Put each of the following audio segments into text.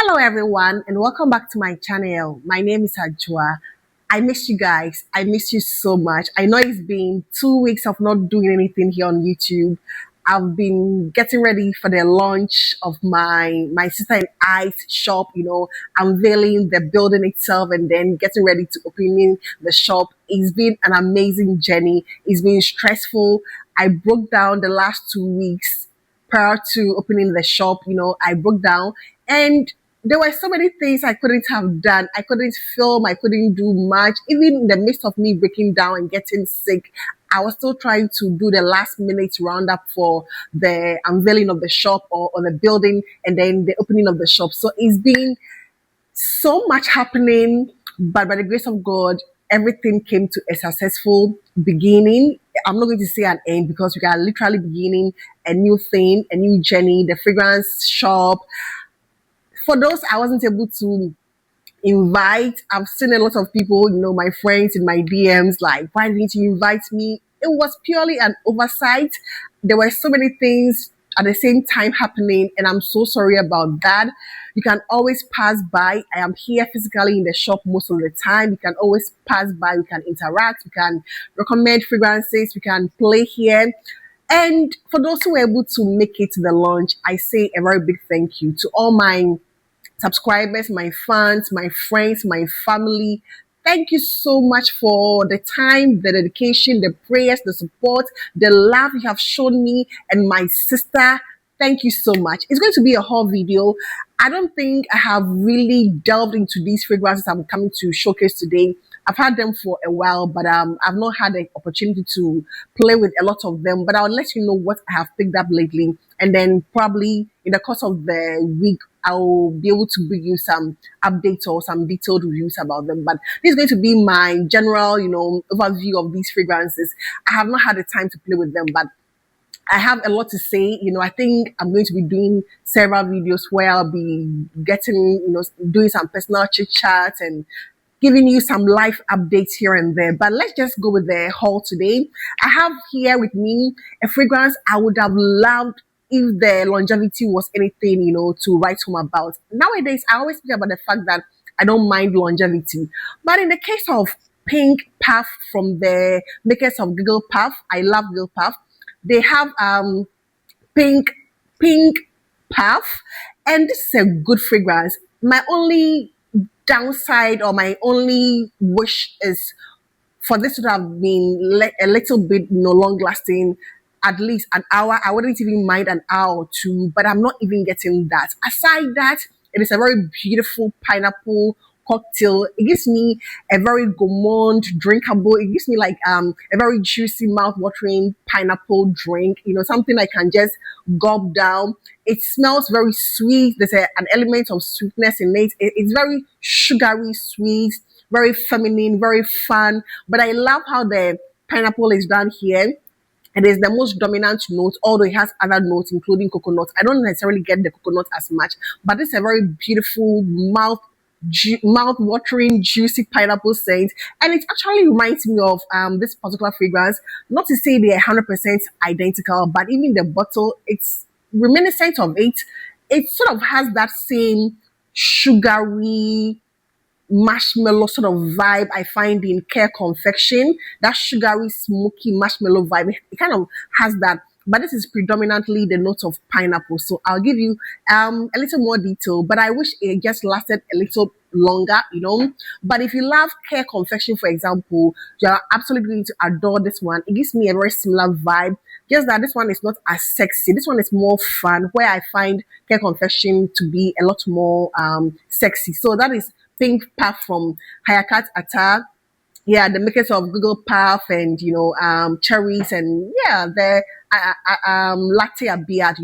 Hello everyone and welcome back to my channel. My name is Ajua. I miss you guys. I miss you so much. I know it's been 2 weeks of not doing anything here on YouTube. I've been getting ready for the launch of my sister and I's shop, unveiling the building itself and then getting ready to opening the shop. It's been an amazing journey. It's been stressful. I broke down the last 2 weeks prior to opening the shop. I broke down and there were so many things I couldn't have done. I couldn't film, I couldn't do much. Even in the midst of me breaking down and getting sick, I was still trying to do the last minute roundup for the unveiling of the shop or the building and then the opening of the shop. So it's been so much happening, but by the grace of God, everything came to a successful beginning. I'm not going to say an end because we are literally beginning a new thing, a new journey, the fragrance shop. For those I wasn't able to invite, I've seen a lot of people, my friends in my DMs, like, why didn't you invite me? It was purely an oversight. There were so many things at the same time happening, and I'm so sorry about that. You can always pass by. I am here physically in the shop most of the time. You can always pass by. We can interact. We can recommend fragrances. We can play here. And for those who were able to make it to the launch, I say a very big thank you to all my subscribers, my fans, my friends, my family. Thank you so much for the time, the dedication, the prayers, the support, the love you have shown me and my sister. Thank you so much. It's going to be a haul video. I don't think I have really delved into these fragrances I'm coming to showcase today. I've had them for a while, but I've not had the opportunity to play with a lot of them. But I'll let you know what I have picked up lately. And then probably in the course of the week, I'll be able to bring you some updates or some detailed reviews about them. But this is going to be my general, overview of these fragrances. I have not had the time to play with them, but I have a lot to say. I think I'm going to be doing several videos where I'll be getting, doing some personal chit chat and giving you some life updates here and there. But let's just go with the haul today. I have here with me a fragrance I would have loved if the longevity was anything, to write home about. Nowadays, I always speak about the fact that I don't mind longevity. But in the case of Pink Puff from the makers of Giggle Puff, I love Giggle Puff. They have Pink Puff, and this is a good fragrance. My only downside or my only wish is for this to have been a little bit long lasting, at least an hour. I wouldn't even mind an hour or two, but I'm not even getting that. Aside that, it is a very beautiful pineapple cocktail. It gives me a very gourmand, drinkable. It gives me like a very juicy, mouth-watering pineapple drink. Something I can just gulp down. It smells very sweet. There's an element of sweetness in it. It's very sugary sweet, very feminine, very fun. But I love how the pineapple is done here. It is the most dominant note, although it has other notes, including coconut. I don't necessarily get the coconut as much, but it's a very beautiful mouth-watering, juicy pineapple scent. And it actually reminds me of this particular fragrance. Not to say they're 100% identical, but even the bottle, it's reminiscent of it. It sort of has that same sugary, marshmallow sort of vibe I find in Care Confection. That sugary, smoky marshmallow vibe. It kind of has that. But this is predominantly the note of pineapple. So I'll give you a little more detail, but I wish it just lasted a little longer, But if you love Care Confection, for example, you're absolutely going to adore this one. It gives me a very similar vibe, just that this one is not as sexy. This one is more fun, where I find Care Confection to be a lot more sexy. So that is Pink Puff from Hayekat Attar. Yeah, the makers of Google Puff and, cherries and, the latte beard,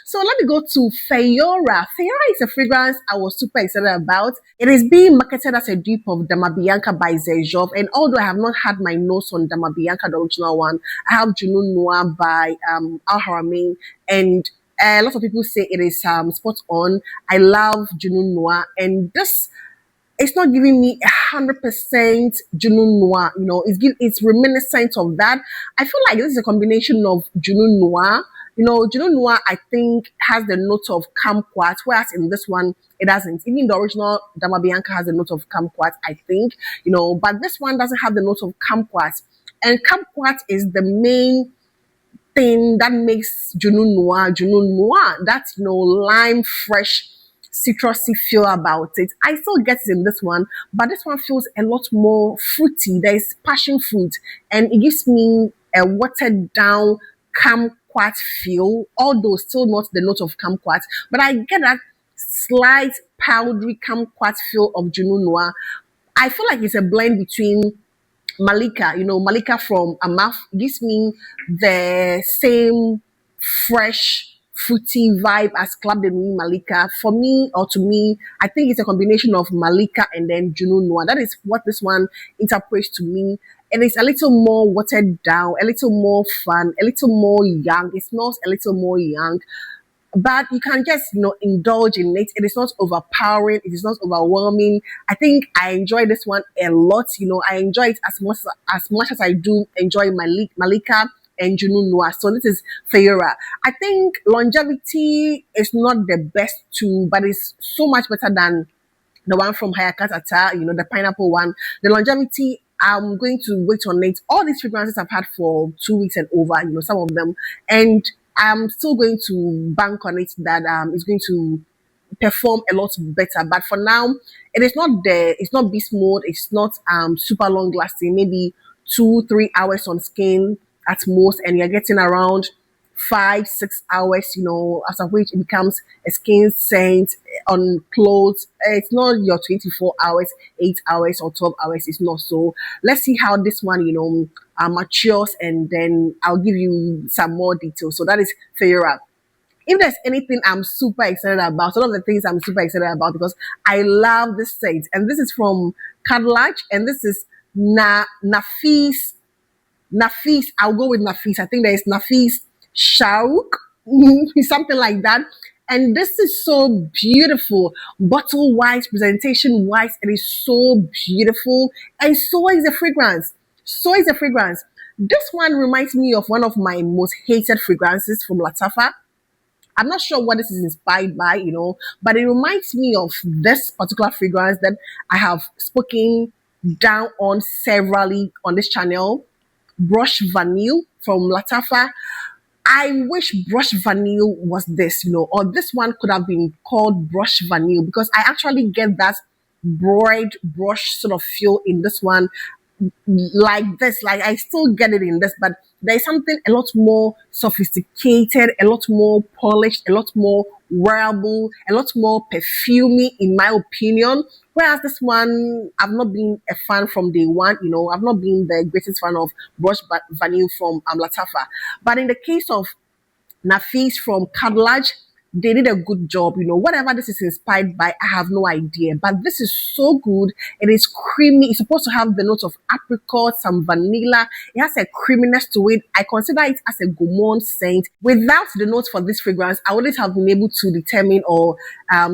So let me go to Fayora. Fayora is a fragrance I was super excited about. It is being marketed as a dupe of Dama Bianca by Zejov. And although I have not had my nose on Dama Bianca, the original one, I have Junun Noir by Al Haramain. And a lot of people say it is spot on. I love Junun Noir. And this, it's not giving me 100% Junun Noir, it's reminiscent of that. I feel like this is a combination of Junun Noir. Junun Noir, I think, has the note of kumquat, whereas in this one, It doesn't. Even the original Dama Bianca has a note of kumquat, I think, but this one doesn't have the note of kumquat. And kumquat is the main thing that makes Junun Noir, that, lime fresh citrusy feel about it. I still get it in this one, but this one feels a lot more fruity. There is passion fruit, and it gives me a watered down kumquat feel, although still not the note of kumquat, but I get that slight powdery kumquat feel of Junun Noir. I feel like it's a blend between Malika, Malika from Amaf gives me the same fresh, fruity vibe as Club de Nuit Malika. For me, or to me, I think it's a combination of Malika and then Junun Noir. That is what this one interprets to me. And it's a little more watered down, a little more fun, a little more young. It smells a little more young, but you can just indulge in it. It is not overpowering, it is not overwhelming. I think I enjoy this one a lot. I enjoy it as much as I do enjoy Malika and Junun Noir. So this is Fayora. I think longevity is not the best too, but it's so much better than the one from Hayekat Attar, the pineapple one. The longevity, I'm going to wait on it. All these fragrances I've had for 2 weeks and over, some of them, and I'm still going to bank on it that it's going to perform a lot better. But for now, it's not beast mode, it's not super long lasting, maybe 2-3 hours on skin at most, and you're getting around 5-6 hours, after which it becomes a skin scent on clothes. It's not your 24 hours, 8 hours or 12 hours. It's not. So let's see how this one, matures, and then I'll give you some more details. So that is Fayora. If there's anything I'm super excited about, one of the things I'm super excited about, because I love this scent, and this is from Khadlaj, and this is Nafias. I'll go with Nafis. I think there is Nafias Sharq, something like that. And this is so beautiful, bottle wise, presentation wise. It is so beautiful, and so is the fragrance. So is the fragrance. This one reminds me of one of my most hated fragrances from Lattafa. I'm not sure what this is inspired by, but it reminds me of this particular fragrance that I have spoken down on severally on this channel. Brush Vanille from Lattafa. I wish Brush Vanille was this, or this one could have been called Brush Vanille, because I actually get that broad brush sort of feel in this one, like this. Like, I still get it in this, but there's something a lot more sophisticated, a lot more polished, a lot more wearable, a lot more perfumey, in my opinion. Whereas this one, I've not been a fan from day one. I've not been the greatest fan of Brush Vanille from Lattafa. But in the case of Nafis from Khadlaj, they did a good job. Whatever this is inspired by, I have no idea. But this is so good. It is creamy. It's supposed to have the notes of apricot, some vanilla. It has a creaminess to it. I consider it as a gourmand scent. Without the notes for this fragrance, I wouldn't have been able to determine or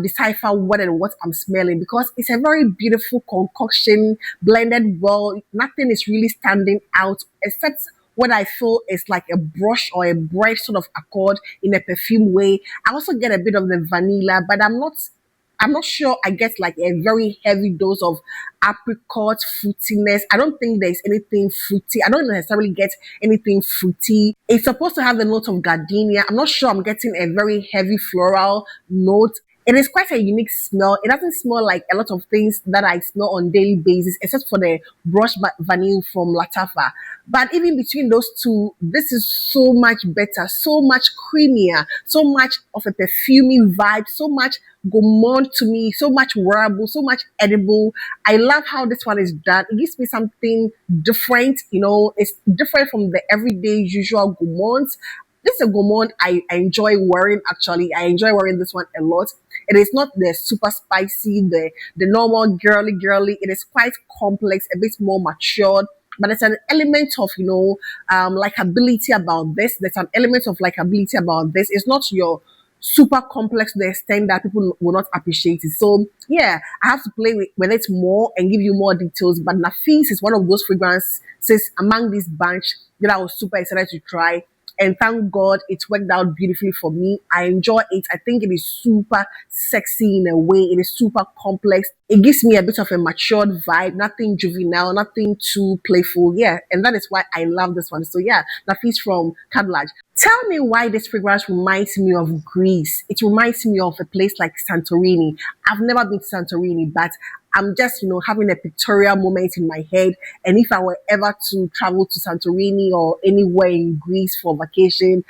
decipher what I'm smelling, because it's a very beautiful concoction, blended well. Nothing is really standing out except what I feel is like a brush or a bright sort of accord in a perfume way. I also get a bit of the vanilla, but I'm not sure I get like a very heavy dose of apricot fruitiness. I don't think there's anything fruity. I don't necessarily get anything fruity. It's supposed to have the note of gardenia. I'm not sure I'm getting a very heavy floral note. It is quite a unique smell. It doesn't smell like a lot of things that I smell on daily basis, except for the Brush Vanille from Lattafa. But even between those two, this is so much better, so much creamier, so much of a perfumey vibe, so much gourmand to me, so much wearable, so much edible. I love how this one is done. It gives me something different. It's different from the everyday usual gourmands. This is a gourmand I enjoy wearing, actually. I enjoy wearing this one a lot. It is not the super spicy, the normal girly. It is quite complex, a bit more matured. But there's an element of, likability about this. There's an element of likability about this. It's not your super complex to the extent that people will not appreciate it. So yeah, I have to play with it more and give you more details. But Nafis is one of those fragrances among this bunch that I was super excited to try. and thank God it worked out beautifully for me. I enjoy it. I think it is super sexy in a way. It is super complex. It gives me a bit of a matured vibe, nothing juvenile, nothing too playful. Yeah, and that is why I love this one. So yeah, Nafis from Khadlaj. Tell me why this fragrance reminds me of Greece. It reminds me of a place like Santorini. I've never been to Santorini, but I'm just, having a pictorial moment in my head. And if I were ever to travel to Santorini or anywhere in Greece for vacation,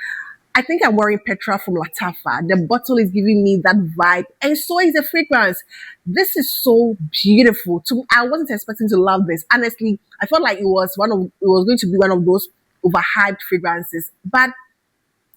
I think I'm wearing Petra from Lattafa. The bottle is giving me that vibe, and so is the fragrance. This is so beautiful. I wasn't expecting to love this. Honestly, I felt like it was going to be one of those overhyped fragrances, but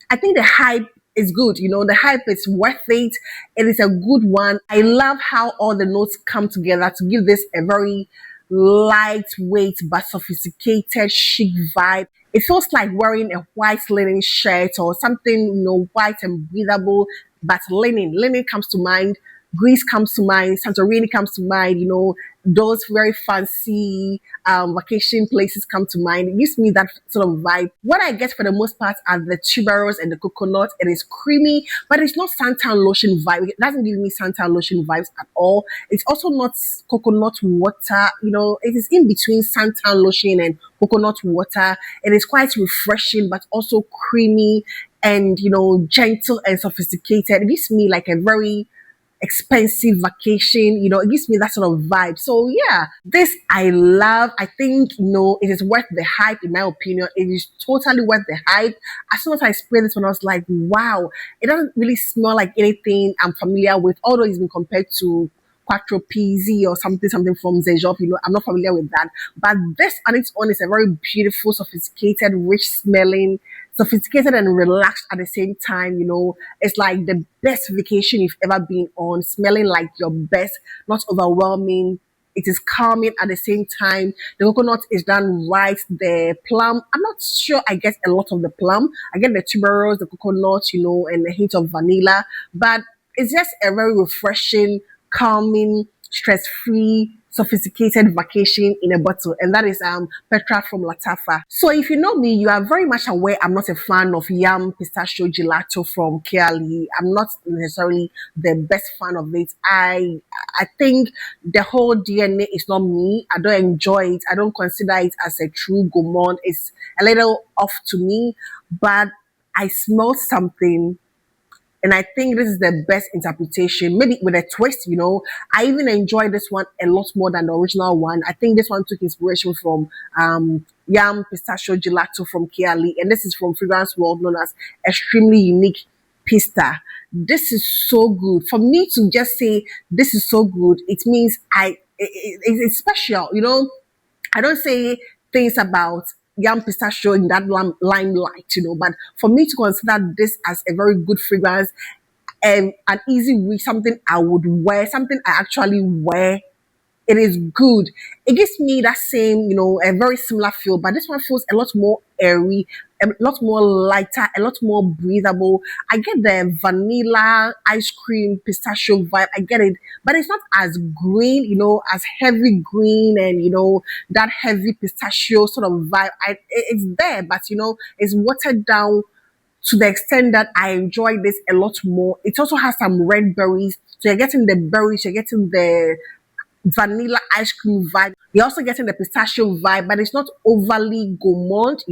I think the hype is good. The hype is worth it. It is a good one. I love how all the notes come together to give this a very lightweight but sophisticated, chic vibe. It feels like wearing a white linen shirt or something, white and breathable, but linen. Linen comes to mind. Greece comes to mind. Santorini comes to mind. Those very fancy vacation places come to mind. It gives me that sort of vibe. What I get for the most part are the tuberose and the coconut. It is creamy, but it's not suntan lotion vibe. It doesn't give me suntan lotion vibes at all. It's also not coconut water. It is in between suntan lotion and coconut water. It is quite refreshing, but also creamy and, gentle and sophisticated. It gives me like a very expensive vacation. It gives me that sort of vibe. So yeah, this I love. I think, it is worth the hype in my opinion. It is totally worth the hype. As soon as I sprayed this one, I was like, wow, it doesn't really smell like anything I'm familiar with, although it's been compared to Quattro PZ or something from Zejop. I'm not familiar with that. But this on its own is a very beautiful, sophisticated, rich smelling, sophisticated and relaxed at the same time. It's like the best vacation you've ever been on, smelling like your best, not overwhelming. It is calming at the same time. The coconut is done right. The plum, I'm not sure I get a lot of the plum. I get the tuberose, the coconut, and a hint of vanilla. But it's just a very refreshing, calming, stress-free, sophisticated vacation in a bottle, and that is Petra from Lattafa. So if you know me, you are very much aware I'm not a fan of yam pistachio gelato from Kiali. I'm not necessarily the best fan of it. I think the whole DNA is not me. I don't enjoy it. I don't consider it as a true gourmand. It's a little off to me, but I smell something. And I think this is the best interpretation, maybe with a twist. I even enjoy this one a lot more than the original one. I think this one took inspiration from Yam Pistachio Gelato from Kiali, and this is from Fragrance World, known as Extremely Unique Pista. This is so good. For me to just say this is so good, it means it's special. I don't say things about yam pistachio in that limelight, but for me to consider this as a very good fragrance and an easy week, something I would wear, something I actually wear, it is good. It gives me that same, a very similar feel, but this one feels a lot more airy, a lot more lighter, a lot more breathable. I get the vanilla ice cream pistachio vibe. I get it, but it's not as green, as heavy green and, that heavy pistachio sort of vibe. It's there, but, it's watered down to the extent that I enjoy this a lot more. It also has some red berries. So you're getting the berries, you're getting the vanilla ice cream vibe. You're also getting the pistachio vibe, but it's not overly gourmand.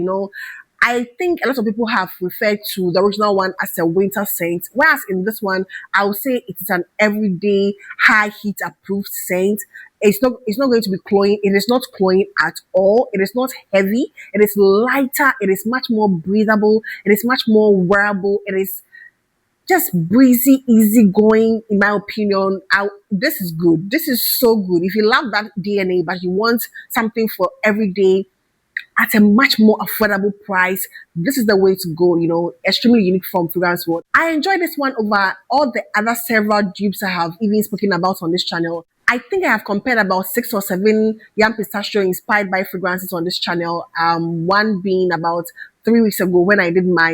I think a lot of people have referred to the original one as a winter scent, whereas in this one, I would say it is an everyday high heat approved scent. It's not going to be cloying. It is not cloying at all. It is not heavy. It is lighter. It is much more breathable. It is much more wearable. It is just breezy, easy going, in my opinion. This is good. This is so good. If you love that DNA, but you want something for every day at a much more affordable price, this is the way to go. Extremely unique from Fragrance World. I enjoy this one over all the other several dupes I have even spoken about on this channel. I think I have compared about 6 or 7 yam pistachio inspired by fragrances on this channel. One being about 3 weeks ago when I did my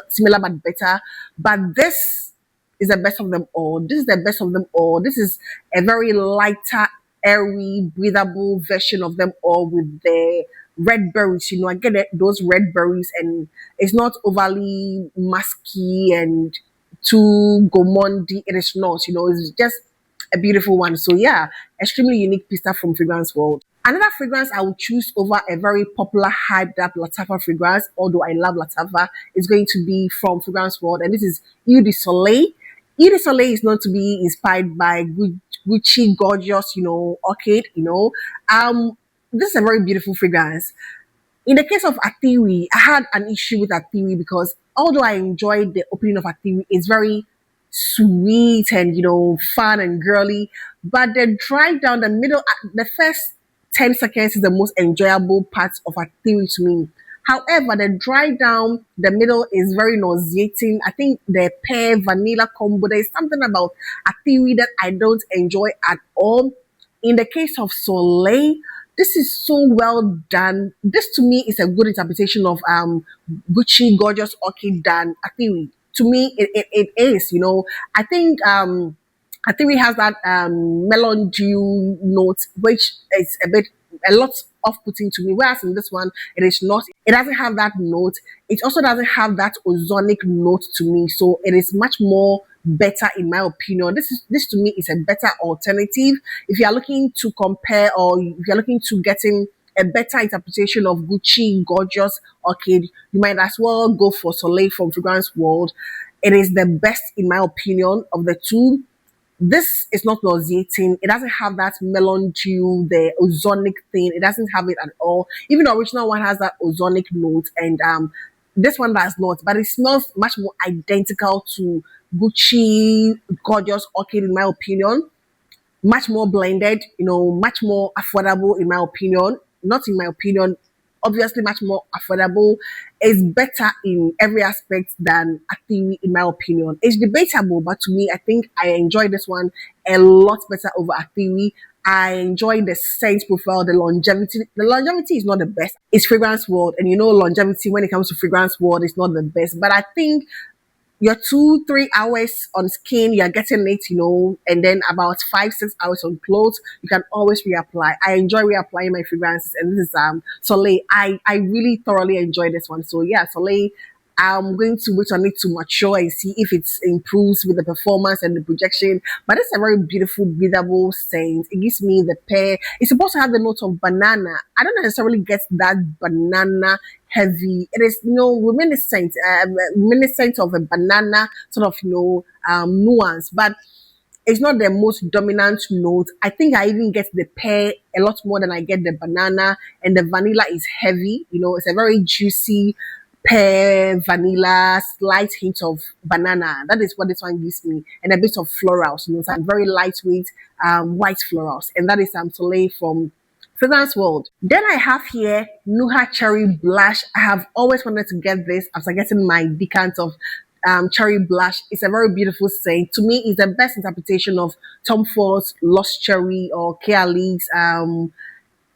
similar but better. But this is the best of them all. This is the best of them all. This is a very lighter, airy, breathable version of them all with the red berries. I get those red berries, and it's not overly musky and too gourmandy. It is not. It's just a beautiful one. So yeah, extremely unique Pista from Fragrance World. Another fragrance I would choose over a very popular hyped up Lattafa fragrance, although I love Lattafa, is going to be from Fragrance World, and this is Eau de Soleil. Eau de Soleil is known to be inspired by Gucci gorgeous, orchid, this is a very beautiful fragrance. In the case of Atiri, I had an issue with Atiri because although I enjoyed the opening of Atiri, it's very sweet and fun and girly, but the drive down the middle, the first 10 seconds is the most enjoyable part of Atiri to me. However, the drive down the middle is very nauseating. I think the pear vanilla combo, there's something about Atiri that I don't enjoy at all. In the case of Soleil, this is so well done. This to me is a good interpretation of Gucci gorgeous orchid than Atiri. To me, it is. I think Atiri has that melon dew note, which is a lot off-putting to me. Whereas in this one, it is not. It doesn't have that note. It also doesn't have that ozonic note to me. So it is much more better in my opinion. This to me is a better alternative. If you are looking to compare, or if you're looking to getting a better interpretation of Gucci gorgeous orchid, you might as well go for Soleil from Fragrance World. It is the best in my opinion of the two. This is not nauseating. It doesn't have that melon dew, the ozonic thing. It doesn't have it at all. Even the original one has that ozonic note, and this one does not. But it smells much more identical to Gucci gorgeous orchid in my opinion. Much more blended, much more affordable in my opinion. Not in my opinion, obviously much more affordable. Is better in every aspect than Atiri in my opinion. It's debatable, but to me, I think I enjoy this one a lot better over Atiri. I enjoy the scent profile, the longevity. The longevity is not the best. It's Fragrance World, and longevity when it comes to Fragrance World is not the best. But I think your 2-3 hours on skin, you're getting it, and then about 5-6 hours on clothes, you can always reapply. I enjoy reapplying my fragrances, and this is Soleil. I really thoroughly enjoy this one. So yeah, Soleil. I'm going to wait on it to mature and see if it improves with the performance and the projection. But it's a very beautiful, breathable scent. It gives me the pear. It's supposed to have the note of banana. I don't necessarily get that banana heavy. It is, reminiscent of a banana sort of, nuance. But it's not the most dominant note. I think I even get the pear a lot more than I get the banana. And the vanilla is heavy. It's a very juicy pear, vanilla, slight hint of banana. That is what this one gives me. And a bit of florals, some very lightweight white florals. And that is Soleil from Fragrance World. Then I have here Nuha Cherry Blush. I have always wanted to get this after getting my decant of Cherry Blush. It's a very beautiful scent. To me, it's the best interpretation of Tom Ford's Lost Cherry or Keali's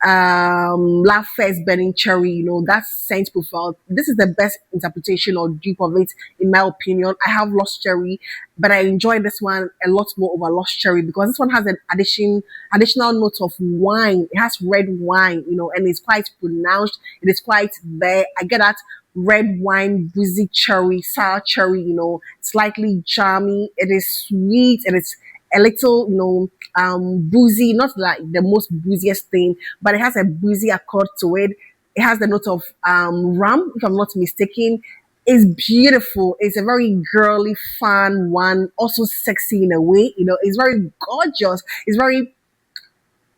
Love First Burning Cherry, that scent profile. This is the best interpretation or dupe of it, in my opinion. I have Lost Cherry, but I enjoy this one a lot more over Lost Cherry because this one has an additional note of wine. It has red wine, and it's quite pronounced. It is quite there. I get that red wine, boozy cherry, sour cherry, slightly jammy. It is sweet and it's a little, boozy, not like the most booziest thing, but it has a boozy accord to it. It has the note of rum, if I'm not mistaken. It's beautiful. It's a very girly, fun one, also sexy in a way. It's very gorgeous. It's very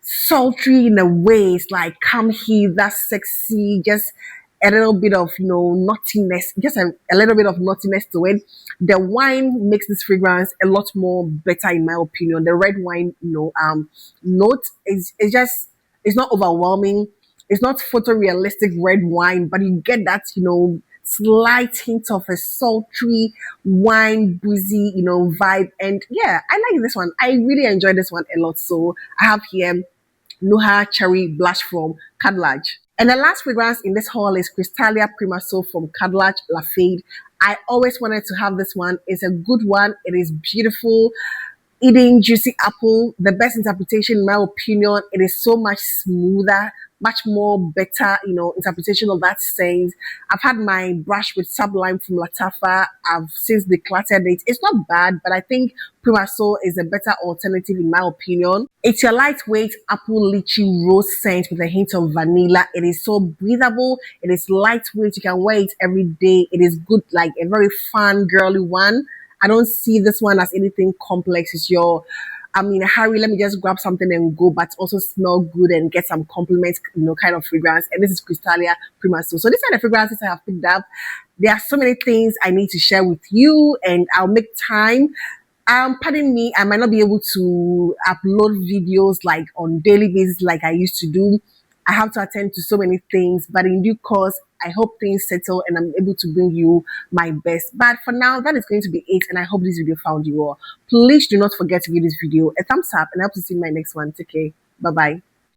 sultry in a way. It's like, come here, that's sexy, just a little bit of naughtiness, just a little bit of naughtiness to it. The wine makes this fragrance a lot more better in my opinion. The red wine note is just, it's not overwhelming. It's not photorealistic red wine, but you get that slight hint of a sultry wine boozy vibe. And yeah, I like this one. I really enjoy this one a lot. So I have here Nuha Cherry Blush from Khadlaj. And the last fragrance in this haul is Crystalia Primaso from Khadlaj Fede. I always wanted to have this one. It's a good one. It is beautiful. eating juicy apple, the best interpretation in my opinion. It is so much smoother, much more better, interpretation of that scent. I've had my brush with sublime from Lattafa. I've since decluttered it. It's not bad, but I think Primaso is a better alternative in my opinion. It's a lightweight apple lychee rose scent with a hint of vanilla. It is so breathable. It is lightweight. You can wear it every day. It is good, like a very fun, girly one. I don't see this one as anything complex. I'm in a hurry, let me just grab something and go, but also smell good and get some compliments, kind of fragrance. And this is Crystalia Primaso. So these are the fragrances I have picked up. There are so many things I need to share with you, and I'll make time. Pardon me, I might not be able to upload videos like on daily basis like I used to do. I have to attend to so many things, but in due course, I hope things settle and I'm able to bring you my best. But for now, that is going to be it, and I hope this video found you all. Please do not forget to give this video a thumbs up, and I hope to see you in my next one. Take care. Bye bye.